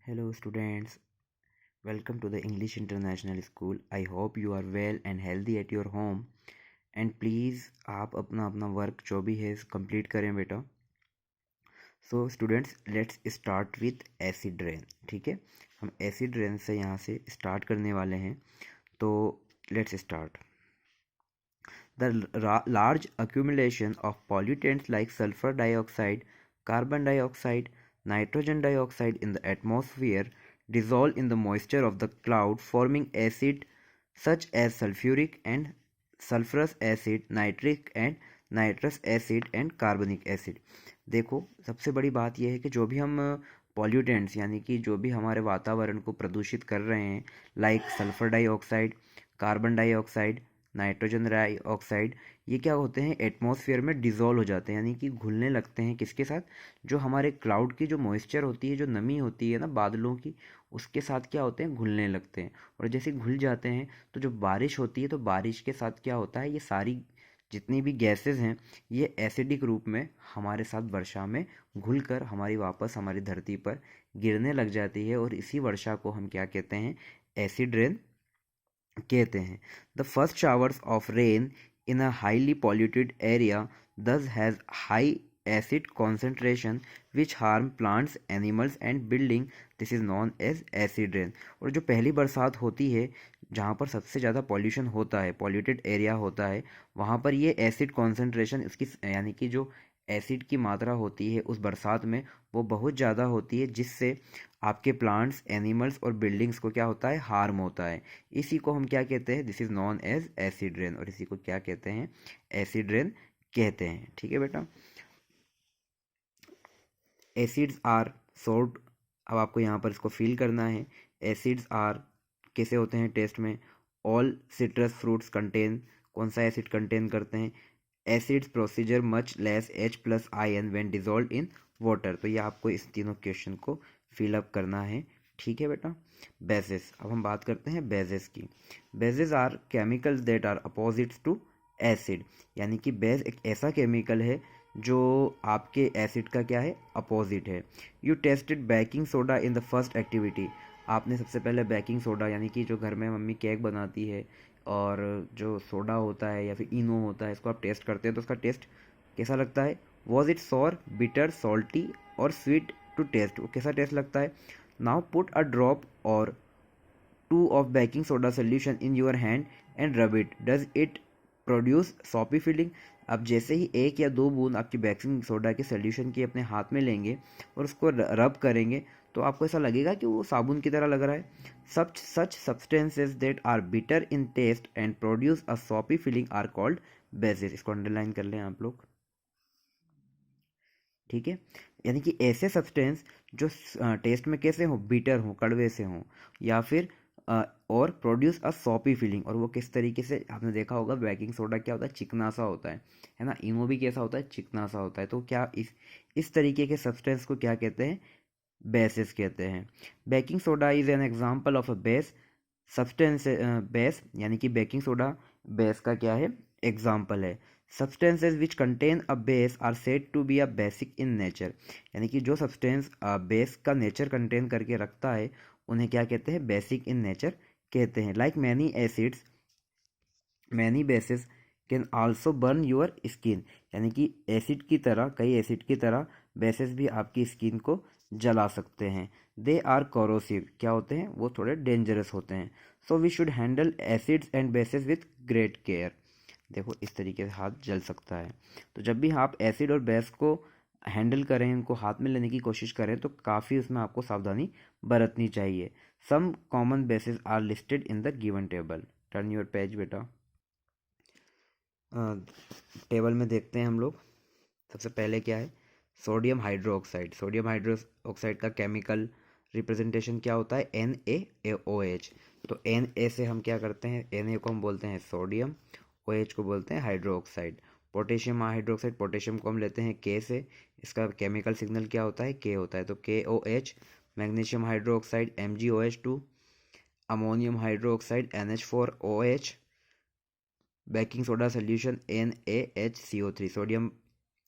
Hello students, welcome to the English International School. I hope you are well and healthy at your home and please आप अपना अपना work जो भी है complete करें बेटा. So students let's start with acid rain. ठीक है, हम एसिड रेन से यहाँ से स्टार्ट करने वाले हैं. तो let's start. The large accumulation of pollutants like sulfur dioxide, carbon dioxide, nitrogen dioxide in the atmosphere dissolve in the moisture of the cloud, forming acid such as sulfuric and sulfurous acid, nitric and nitrous acid and carbonic acid. देखो, सबसे बड़ी बात यह है कि जो भी हम पॉल्यूटेंट्स यानी कि जो भी हमारे वातावरण को प्रदूषित कर रहे हैं, like sulphur dioxide, carbon dioxide, nitrogen dioxide, ये क्या होते हैं, एटमॉस्फेयर में डिज़ोल्व हो जाते हैं, यानी कि घुलने लगते हैं. किसके साथ? जो हमारे क्लाउड की जो मॉइस्चर होती है, जो नमी होती है ना बादलों की, उसके साथ क्या होते हैं, घुलने लगते हैं. और जैसे घुल जाते हैं तो जो बारिश होती है, तो बारिश के साथ क्या होता है, ये सारी जितनी भी गैसेस हैं ये एसिडिक रूप में हमारे साथ वर्षा में घुल कर हमारी धरती पर गिरने लग जाती है. और इसी वर्षा को हम क्या कहते हैं, एसिड रेन कहते हैं. The first showers of rain in a highly polluted area thus has high acid concentration which harm plants, animals and building. This is known as acid rain. और जो पहली बरसात होती है जहाँ पर सबसे ज़्यादा पॉल्यूशन होता है, पॉल्यूटेड एरिया होता है, वहाँ पर ये एसिड कॉन्सेंट्रेशन इसकी यानी कि जो एसिड की मात्रा होती है उस बरसात में वो बहुत ज़्यादा होती है, जिससे आपके प्लांट्स, एनिमल्स और बिल्डिंग्स को क्या होता है, हार्म होता है. इसी को हम क्या कहते हैं, this is known as acid rain. और इसी को क्या कहते हैं, एसिड रेन कहते हैं. ठीक है बेटा. Acids are salt. अब आपको यहाँ पर इसको फिल करना है. एसिड्स आर कैसे होते हैं टेस्ट में, ऑल सिट्रस फ्रूट्स कंटेन, कौन सा एसिड कंटेन करते हैं, acids procedure much less H plus ion when dissolve in water. तो ये आपको इस तीनों क्वेश्चन को फिलअप करना है. ठीक है बेटा. बेसिस. अब हम बात करते हैं बेसिस की. Bases are chemicals that are opposites to acid. यानी कि बेस एक ऐसा केमिकल है जो आपके एसिड का क्या है, अपोजिट है. You tested baking soda in the first activity. आपने सबसे पहले बेकिंग सोडा यानी कि जो घर में मम्मी केक बनाती है और जो सोडा होता है या फिर इनो होता है, इसको आप टेस्ट करते हैं तो उसका टेस्ट कैसा लगता है. Was it sour, bitter, salty or sweet to taste. वो कैसा टेस्ट लगता है. Now put a drop or two of baking soda solution in your hand and rub it. Does it produce soapy feeling. अब जैसे ही एक या दो बूंद आपकी बेकिंग सोडा के सोल्यूशन की अपने हाथ में लेंगे और उसको रब करेंगे तो आपको ऐसा लगेगा कि वो साबुन की तरह लग रहा है. Such substances that are bitter in taste and produce a soapy feeling are called bases. इसको अंडरलाइन कर लें आप लोग. ठीक है, यानी कि ऐसे सब्सटेंस जो टेस्ट में कैसे हो, बीटर हो, कड़वे से हो, या फिर और प्रोड्यूस अ सॉपी फीलिंग. और वो किस तरीके से, आपने देखा होगा बेकिंग सोडा क्या होता है, चिकना सा होता है ना. इनो भी कैसा होता है, चिकना सा होता है. तो क्या इस तरीके के सब्सटेंस को क्या कहते हैं, बेसिस कहते हैं. Baking soda is an example of a base substance. Base यानी कि बेकिंग सोडा बेस का क्या है, एग्जाम्पल है. Substances which contain a base are said to be a basic in nature. यानी कि जो सब्सटेंस बेस का नेचर कंटेन करके रखता है उन्हें क्या कहते हैं, बेसिक इन नेचर कहते हैं. Like many acids, many basis can also burn your skin. यानी कि एसिड की तरह, कई एसिड की तरह बेसिस भी आपकी स्किन को जला सकते हैं. They are corrosive. क्या होते हैं, वो थोड़े डेंजरस होते हैं. So we should handle acids and bases with great care. देखो इस तरीके से हाथ जल सकता है. तो जब भी आप एसिड और बेस को हैंडल करें, उनको हाथ में लेने की कोशिश करें, तो काफ़ी उसमें आपको सावधानी बरतनी चाहिए. Some common bases are listed in the given table. Turn your page बेटा. टेबल में देखते हैं हम लोग. सबसे पहले क्या है, सोडियम हाइड्रोक्साइड. सोडियम हाइड्रोक्साइड का केमिकल रिप्रेजेंटेशन क्या होता है, NaOH. तो Na से हम क्या करते हैं, Na को हम बोलते हैं सोडियम, OH को बोलते हैं हाइड्रोक्साइड. पोटेशियम हाइड्रोक्साइड, पोटेशियम को हम लेते हैं K से. इसका केमिकल सिग्नल क्या होता है, K होता है, तो KOH. Magnesium hydroxide MgOH2. Ammonium hydroxide NH4OH. Baking soda solution NaHCO3. Sodium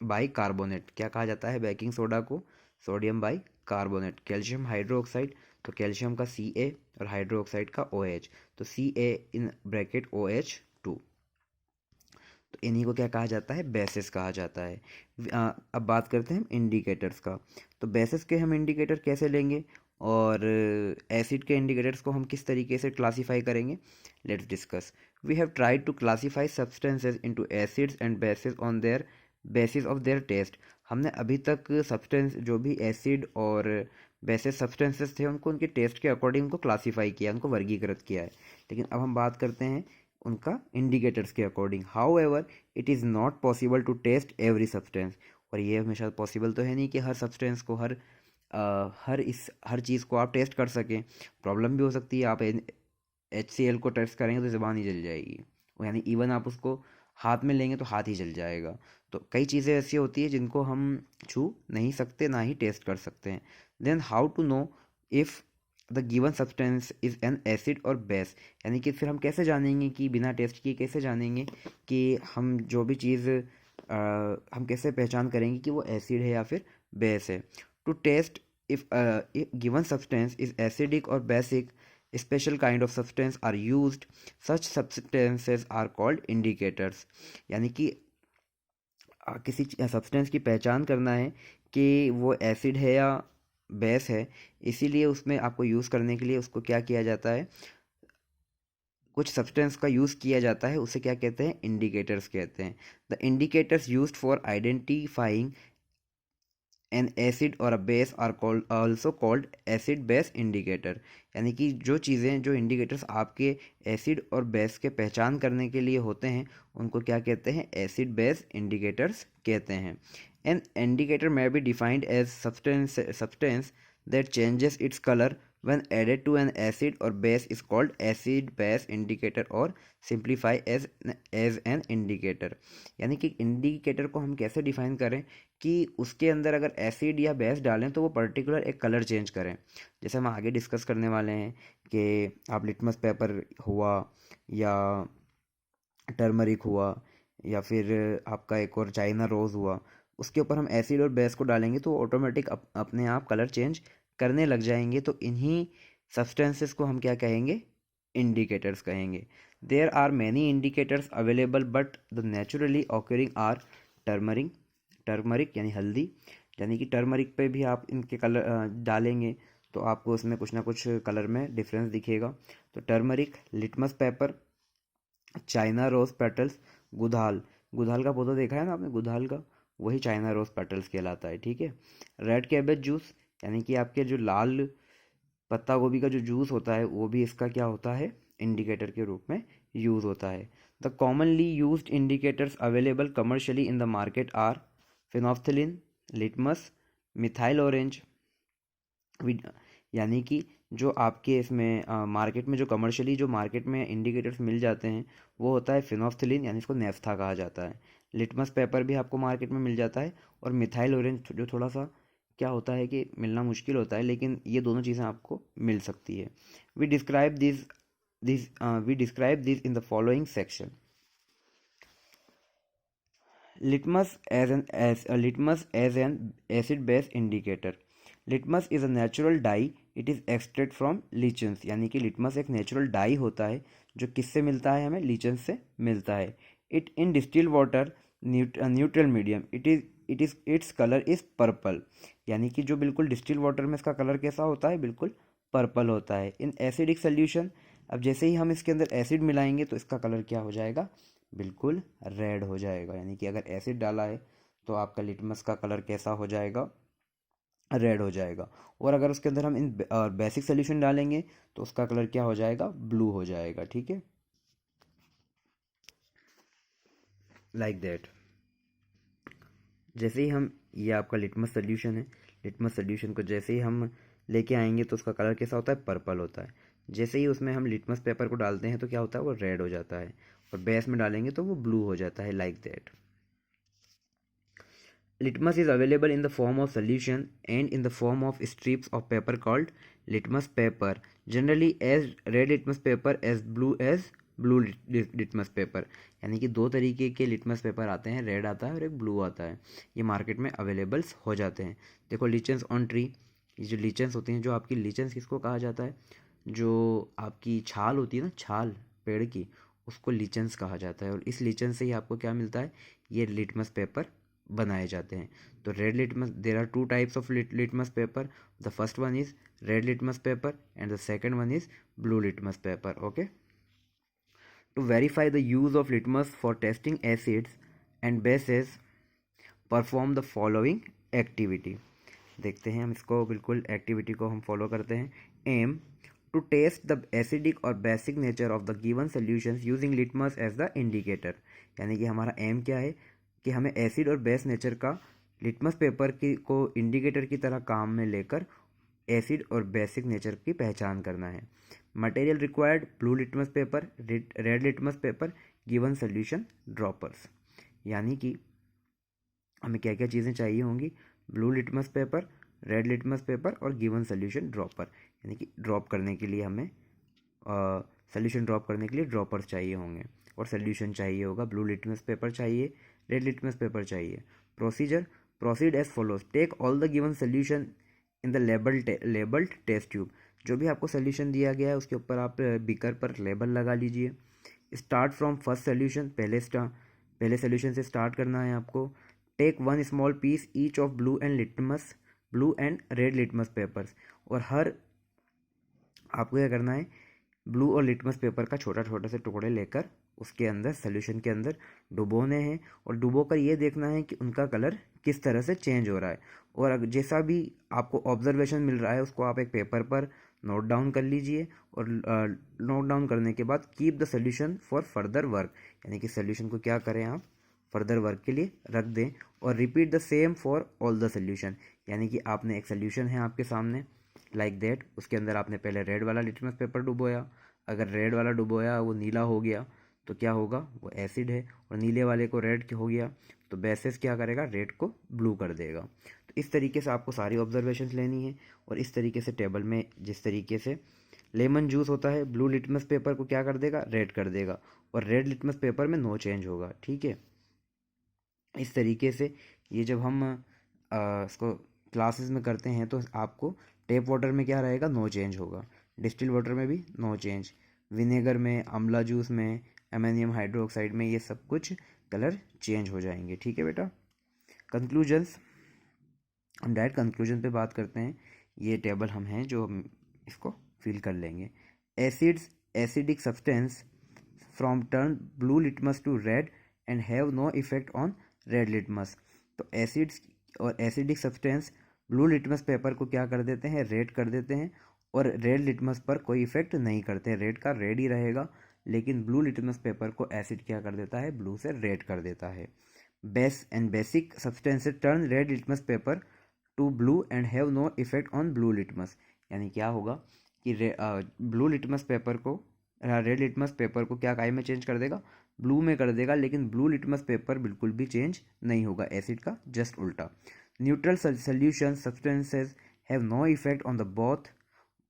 by carbonate. क्या कहा जाता है बेकिंग सोडा को, sodium by carbonate, calcium hydroxide तो कैल्शियम का Ca और हाइड्रोक्साइड का OH, तो Ca इन ब्रैकेट OH2। तो इन्हीं को क्या कहा जाता है, बेसिस कहा जाता है। अब बात करते हैं हम इंडिकेटर्स का। तो बेसिस के हम इंडिकेटर कैसे लेंगे और एसिड के इंडिकेटर्स को हम किस तरीके से क्लासीफाई करेंगे, let's discuss. We have tried to classify substances into acids and bases on their basis of their taste. हमने अभी तक सब्सटेंस जो भी एसिड और बेसिस सब्सटेंसेस थे उनको उनके टेस्ट के अकॉर्डिंग उनको क्लासीफाई किया, उनको वर्गीकृत किया है। लेकिन अब हम बात करते हैं उनका इंडिकेटर्स के according. However it is not possible to test every substance, और ये हमेशा पॉसिबल तो है नहीं कि हर सब्सटेंस को हर चीज़ को आप टेस्ट कर सकें। प्रॉब्लम भी हो सकती है, आप HCl को टेस्ट करेंगे तो ज़बान ही जल जाएगी, यानी इवन आप उसको हाथ में लेंगे तो हाथ ही जल जाएगा। तो कई चीज़ें ऐसी होती है जिनको हम छू नहीं सकते, ना ही टेस्ट कर सकते हैं। Then how to know if the given substance is an acid or base, यानी कि फिर हम कैसे जानेंगे कि बिना टेस्ट किए कैसे जानेंगे कि हम जो भी चीज़ हम कैसे पहचान करेंगे कि वो एसिड है या फिर बेस है। To test if given substance is acidic और basic, special kind of substance are used, such substances are called indicators. यानी कि किसी सब्सटेंस की पहचान करना है कि वो एसिड है या बेस है, इसीलिए उसमें आपको यूज़ करने के लिए उसको क्या किया जाता है, कुछ सब्सटेंस का यूज़ किया जाता है, उसे क्या कहते हैं, इंडिकेटर्स कहते हैं। The indicators used for identifying an acid और a base are called also called acid base indicator. यानी कि जो चीज़ें, जो इंडिकेटर्स आपके एसिड और बेस के पहचान करने के लिए होते हैं उनको क्या कहते हैं, एसिड बेस इंडिकेटर्स कहते हैं। An indicator may be defined as substance that changes its color when added to an acid or base is called acid base indicator or simplify as an indicator। यानी कि indicator को हम कैसे define करें कि उसके अंदर अगर एसिड या बेस डालें तो वो पर्टिकुलर एक कलर चेंज करें। जैसे हम आगे डिस्कस करने वाले हैं कि आप लिटमस पेपर हुआ या टर्मरिक हुआ या फिर आपका एक और चाइना रोज़ हुआ, उसके ऊपर हम एसिड और बेस को डालेंगे तो ऑटोमेटिक अपने आप कलर चेंज करने लग जाएंगे। तो इन्हीं सब्सटेंसेस को हम क्या कहेंगे, इंडिकेटर्स कहेंगे। There are many indicators available but the naturally occurring are turmeric यानी हल्दी, यानी कि टर्मरिक पे भी आप इनके कलर डालेंगे तो आपको उसमें कुछ ना कुछ कलर में डिफरेंस दिखेगा। तो turmeric, litmus paper, China rose petals, गुधाल का पौधा देखा है ना आपने, गुधाल का, वही चाइना रोज पेटल्स कहलाता है, ठीक है। रेड कैबेज जूस, यानी कि आपके जो लाल पत्ता गोभी का जो जूस होता है वो भी इसका क्या होता है, इंडिकेटर के रूप में यूज़ होता है। The commonly used indicators available commercially in the market are phenolphthalein, litmus, methyl orange. यानी कि जो आपके इसमें मार्केट में जो कमर्शियली जो मार्केट में इंडिकेटर्स मिल जाते हैं वो होता है फिनोफ्थिलिन, यानी इसको नेफ्था कहा जाता है। लिटमस पेपर भी आपको मार्केट में मिल जाता है, और मिथाइल ऑरेंज जो थोड़ा सा क्या होता है कि मिलना मुश्किल होता है, लेकिन ये दोनों चीज़ें आपको मिल सकती है। We describe this in the following section. Litmus as an acid base indicator. Litmus is a natural dye, it is extract from lichens. यानी कि लिटमस एक नेचुरल डाई होता है जो किससे मिलता है, हमें लीचन्स से मिलता है। It in distil water neutral medium, its colour is purple. यानी कि जो बिल्कुल डिस्टिल वाटर में इसका कलर कैसा होता है, बिल्कुल पर्पल होता है। इन एसिडिक सोल्यूशन, अब जैसे ही हम इसके अंदर एसिड मिलाएंगे तो इसका कलर क्या हो जाएगा, बिल्कुल रेड हो जाएगा। यानी कि अगर एसिड डाला है तो आपका लिटमस का कलर कैसा हो जाएगा, रेड हो जाएगा। और अगर उसके अंदर हम इन बेसिक सोल्यूशन डालेंगे तो उसका कलर क्या हो जाएगा, ब्लू हो जाएगा, ठीक है, लाइक दैट। जैसे ही हम, ये आपका लिटमस सोल्यूशन है, लिटमस सोल्यूशन को जैसे ही हम लेके आएंगे तो उसका कलर कैसा होता है, पर्पल होता है। जैसे ही उसमें हम लिटमस पेपर को डालते हैं तो क्या होता है, वो रेड हो जाता है, और बेस में डालेंगे तो वो ब्लू हो जाता है, like that. Litmus is available in the form of solution and in the form of strips of paper called litmus paper. Generally as red litmus paper as blue litmus paper. यानी कि दो तरीके के litmus paper आते हैं, red आता है और एक ब्लू आता है। ये मार्केट में अवेलेबल्स हो जाते हैं। देखो, लिचन्स ऑन ट्री, ये जो लीचेंस होती हैं, जो आपकी लीचेंस किसको कहा जाता है, जो आपकी छाल होती है ना, छाल पेड़ की, उसको लीचेंस कहा जाता है। और इस लीचेंस से ही आपको क्या मिलता है, ये लिटमस पेपर बनाए जाते हैं। तो red litmus, there are two types of litmus paper. The first one is red litmus paper and the second one is blue litmus paper. Okay, to verify the use of litmus for testing acids and bases, perform the following activity. देखते हैं हम इसको, बिल्कुल activity को हम follow करते हैं। Aim, to test the acidic और basic nature of the given solutions using litmus as the indicator. यानी कि हमारा एम क्या है कि हमें एसिड और बेस नेचर का लिटमस पेपर की को इंडिकेटर की तरह काम में लेकर एसिड और बेसिक नेचर की पहचान करना है। Material required, blue litmus paper, red litmus paper, given solution droppers. यानी कि हमें क्या क्या चीज़ें चाहिए होंगी, blue litmus paper, red litmus paper और गिवन सोल्यूशन ड्रॉपर। यानी कि ड्रॉप करने के लिए हमें सोल्यूशन ड्रॉप करने के लिए ड्रॉपर्स चाहिए होंगे और सोल्यूशन चाहिए होगा, ब्लू लिटमस पेपर चाहिए, रेड लिटमस पेपर चाहिए। Procedure, proceed as follows. Take all the given solution in the labelled test tube. जो भी आपको सोल्यूशन दिया गया है उसके ऊपर आप बीकर पर लेबल लगा लीजिए। स्टार्ट फ्रॉम फर्स्ट सोल्यूशन, पहले सोल्यूशन से स्टार्ट करना है आपको। Take one small piece each of blue and red litmus papers. और हर आपको क्या करना है, ब्लू और लिटमस पेपर का छोटा छोटा से टुकड़े लेकर उसके अंदर सोल्यूशन के अंदर डुबोने हैं और डुबोकर ये देखना है कि उनका कलर किस तरह से चेंज हो रहा है। और अगर जैसा भी आपको ऑब्जर्वेशन मिल रहा है उसको आप एक पेपर पर नोट डाउन कर लीजिए और नोट डाउन करने के बाद keep the solution for further work. यानी कि सोल्यूशन को क्या करें आप, फर्दर वर्क के लिए रख दें। और repeat the same for all the solution. यानी कि आपने एक सोल्यूशन है आपके सामने लाइक दैट, उसके अंदर आपने पहले रेड वाला लिटमस पेपर डुबोया। अगर रेड वाला डुबोया वो नीला हो गया तो क्या होगा, वो एसिड है। और नीले वाले को रेड हो गया तो बेसिस क्या करेगा, रेड को ब्लू कर देगा। तो इस तरीके से आपको सारी ऑब्जर्वेशंस लेनी है। और इस तरीके से टेबल में जिस तरीके से लेमन जूस होता है, ब्लू लिटमस पेपर को क्या कर देगा, रेड कर देगा, और रेड लिटमस पेपर में नो चेंज होगा। ठीक है, इस तरीके से ये जब हम इसको क्लासेस में करते हैं तो आपको टेप वाटर में क्या रहेगा, नो चेंज होगा, डिस्टिल वाटर में भी नो चेंज, विनेगर में, आंवला जूस में, अमोनियम हाइड्रोक्साइड में, ये सब कुछ कलर चेंज हो जाएंगे। ठीक है बेटा। कंक्लूजन्स, हम डायरेक्ट कंक्लूजन पे बात करते हैं। ये टेबल हम हैं जो हम इसको फिल कर लेंगे। Acids, acidic substance from turn blue litmus to red and have no effect on red litmus. तो एसिड्स और acidic substance blue litmus paper को क्या कर देते हैं, रेड कर देते हैं, और रेड लिटमस पर कोई इफेक्ट नहीं करते। रेड का रेड ही रहेगा, लेकिन ब्लू लिटमस पेपर को एसिड क्या कर देता है, ब्लू से रेड कर देता है। Basic substances turn red litmus paper to blue and have no effect on blue litmus. यानी क्या होगा कि ब्लू लिटमस पेपर को, रेड लिटमस पेपर को क्या काय में चेंज कर देगा, ब्लू में कर देगा, लेकिन ब्लू लिटमस पेपर बिल्कुल भी चेंज नहीं होगा, एसिड का जस्ट उल्टा। Neutral solution substances have no effect on the both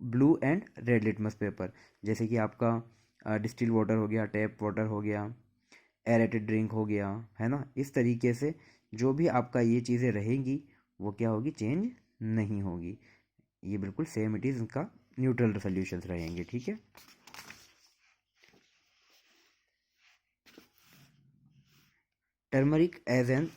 blue and red litmus paper. जैसे कि आपका डिस्टिल वाटर हो गया, टैप वाटर हो गया, एरेटेड ड्रिंक हो गया, है ना। इस तरीके से जो भी आपका ये चीज़ें रहेंगी वो क्या होगी, चेंज नहीं होगी। ये बिल्कुल सेम इट इज़, इनका न्यूट्रल सोल्यूशंस रहेंगे। ठीक है। Turmeric as an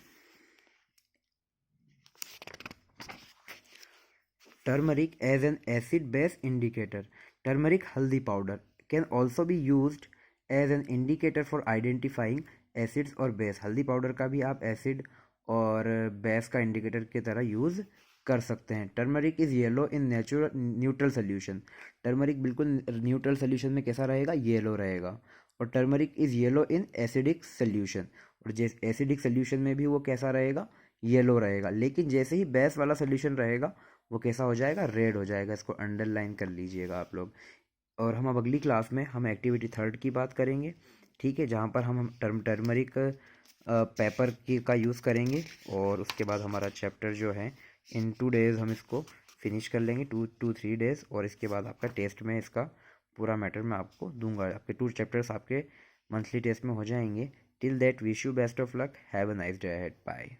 acid base indicator. Turmeric haldi powder can also be used as an indicator for identifying acids और base. हल्दी पाउडर का भी आप एसिड और बेस का इंडिकेटर की तरह यूज़ कर सकते हैं। Turmeric is yellow in neutral solution. Turmeric बिल्कुल न्यूट्रल सोल्यूशन में कैसा रहेगा, येलो रहेगा। और turmeric is yellow in acidic solution, और जैसे एसिडिक सोल्यूशन में भी वो कैसा रहेगा, येलो रहेगा। लेकिन जैसे ही बेस वाला सोल्यूशन रहेगा वो कैसा हो जाएगा, रेड हो जाएगा। इसको अंडरलाइन कर लीजिएगा आप लोग। और हम अब अगली क्लास में हम एक्टिविटी 3 की बात करेंगे। ठीक है, जहाँ पर हम टर्मरिक पेपर की का यूज़ करेंगे। और उसके बाद हमारा चैप्टर जो है इन 2 डेज़ हम इसको फिनिश कर लेंगे, 2-3 डेज़। और इसके बाद आपका टेस्ट में इसका पूरा मैटर मैं आपको दूंगा। आपके 2 चैप्टर्स आपके मंथली टेस्ट में हो जाएंगे। Till that wish you best of luck, have a nice day ahead, bye.